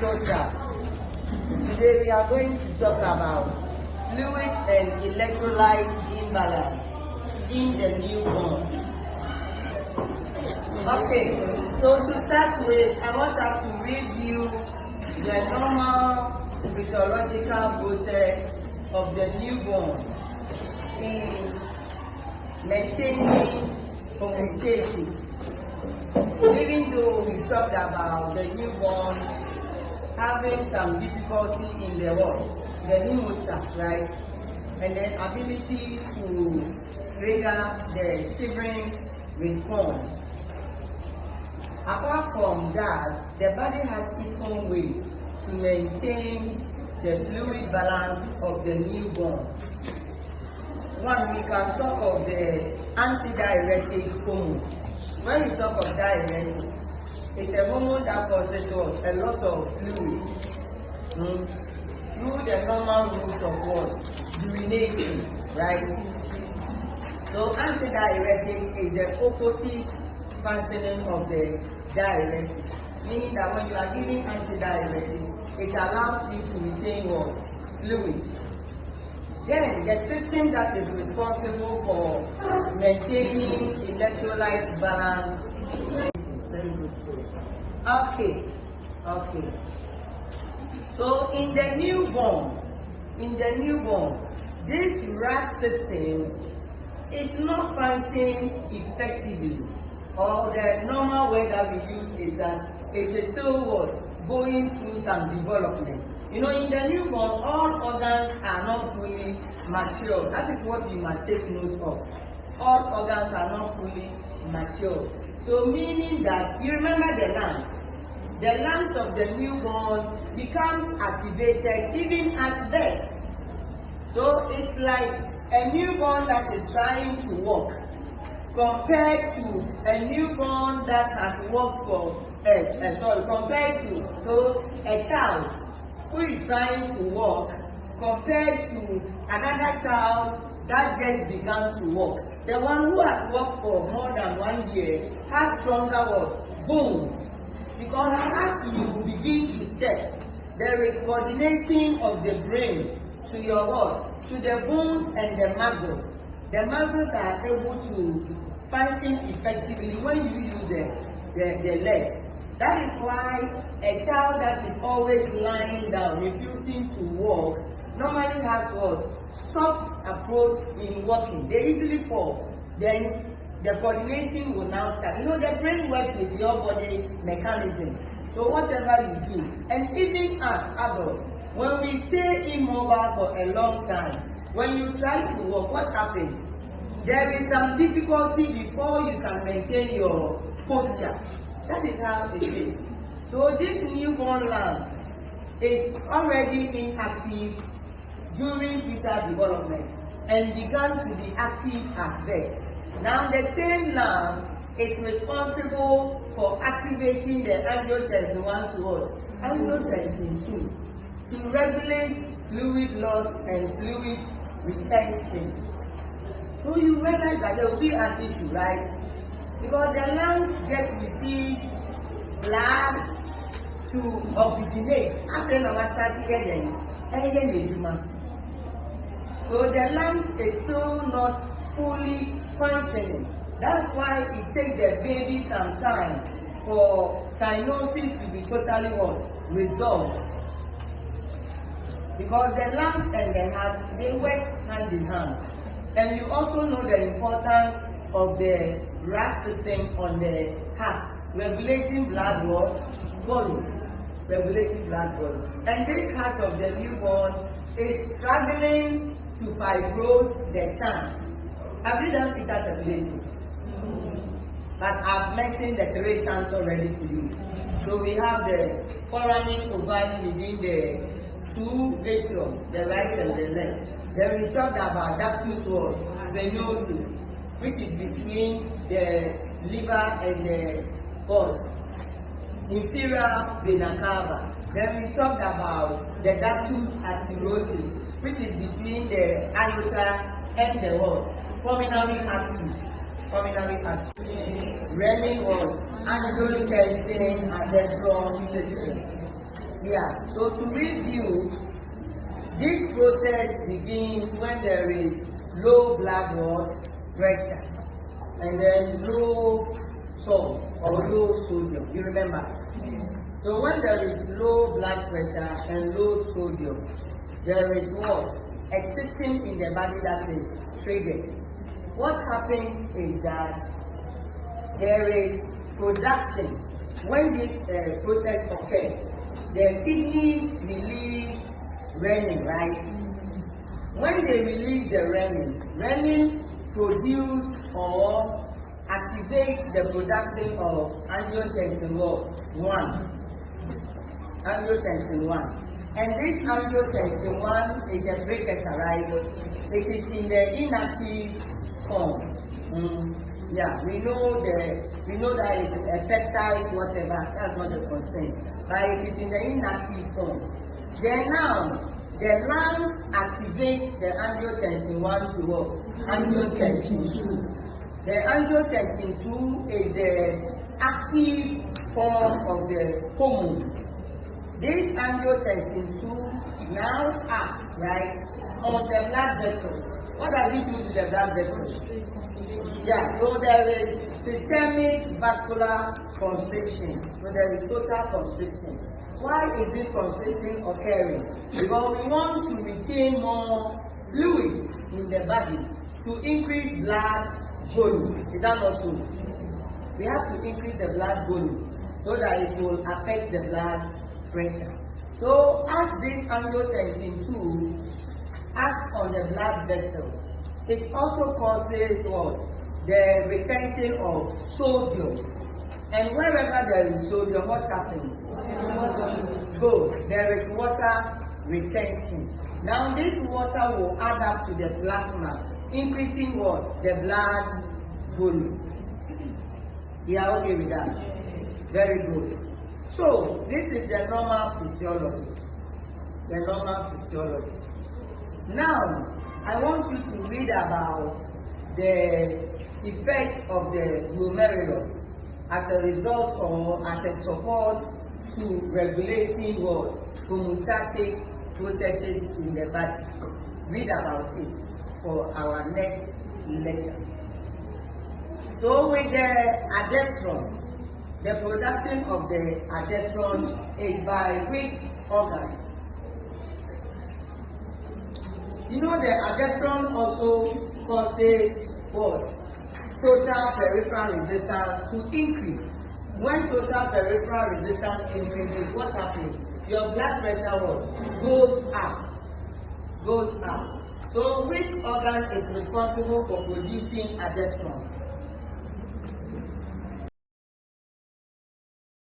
closer. Today we are going to talk about fluid and electrolyte imbalance in the newborn. Okay, so to start with, I want us to review the normal physiological process of the newborn in maintaining homeostasis. Even though we've talked about the newborn having some difficulty in the hemostat, right? And then ability to trigger the shivering response. Apart from that, the body has its own way to maintain the fluid balance of the newborn. One, we can talk of the antidiuretic hormone. When we talk of diuretic, it's a hormone that causes what? A lot of fluid through the normal route of what? Urination, right? So antidiuretic is the opposite functioning of the diuretic, meaning that when you are giving antidiuretic, it allows you to retain what? Fluid. Then the system that is responsible for maintaining electrolyte balance. Very good story. Okay. So in the newborn, this RAS system is not functioning effectively. Or the normal word that we use is that it is still what? Going through some development. You know, in the newborn, all organs are not fully mature. That is what you must take note of. All organs are not fully mature. So meaning that, you remember the lungs. The lungs of the newborn becomes activated even at birth. So it's like a newborn that is trying to walk compared to a newborn that has walked for, compared to a child who is trying to walk compared to another child that just began to walk. The one who has walked for more than 1 year has stronger what? Bones. Because as you begin to step, there is coordination of the brain to your what? To the bones and the muscles. The muscles are able to function effectively when you use the legs. That is why a child that is always lying down, refusing to walk, normally has what? Soft approach in walking. They easily fall. Then the coordination will now start. You know, the brain works with your body mechanism. So whatever you do, and even as adults, when we stay immobile for a long time, when you try to walk, what happens? There is some difficulty before you can maintain your posture. That is how it is. So this newborn lungs is already inactive during fetal development and began to be active at birth. Now the same lungs is responsible for activating the angiotensin 1 to what? Angiotensin 2 to regulate fluid loss and fluid retention. So you realize that there will be an issue, right? Because the lungs just received blood to oxygenate after so the lungs is still not fully functioning. That's why it takes the baby some time for cyanosis to be totally what? Resolved. Because the lungs and the heart, they work hand in hand. And you also know the importance of the RAS system on the heart, regulating blood volume. Regulating blood volume. And this heart of the newborn is struggling to fibrose the shunt. Have you done fetal circulation? But I've mentioned the 3 shunts already to you. So we have the foramen ovale within the 2 atrium, the right and the left. Then we talked about ductus venosus, which is between the liver and the pulse. Inferior vena cava. Then we talked about the ductus arteriosus, which is between the aorta and the what? Pulmonary artery. Remaining was angiotensin and the drum system. Yeah, so to review, this process begins when there is low blood pressure and then low salt or low sodium. You remember? So when there is low blood pressure and low sodium, there is what? A system in the body that is triggered. What happens is that there is production. When this process occurs, the kidneys release renin, right? When they release the renin produce or activate the production of angiotensin 1. Angiotensin 1. And this angiotensin 1 is a precursor, right? It is in the inactive form. Yeah, we know that it's a peptide, whatever, that's not the concern. But it is in the inactive form. Then now, the lungs activate the angiotensin 1 to what? Angiotensin 2. The angiotensin 2 is the active form of the hormone. This angiotensin 2 now acts, right, on the blood vessels. What does it do to the blood vessels? Yeah, so there is systemic vascular constriction. So there is total constriction. Why is this constriction occurring? Because we want to retain more fluid in the body to increase blood volume. Is that not so? We have to increase the blood volume so that it will affect the blood pressure. So as this angiotensin 2 acts on the blood vessels, it also causes what? The retention of sodium. And wherever there is sodium, what happens? Good. There is water retention. Now this water will add up to the plasma, increasing what? The blood volume. You are okay with that? Very good. So this is the normal physiology. The normal physiology. Now, I want you to read about the effect of the glomerulus as a result or as a support to regulating what? Homeostatic processes in the body. Read about it for our next lecture. So with the aldosterone, the production of the aldosterone is by which organ? You know the aldosterone also causes what? Total peripheral resistance to increase. When total peripheral resistance increases, what happens? Your blood pressure what? Goes up. Goes up. So which organ is responsible for producing aldosterone?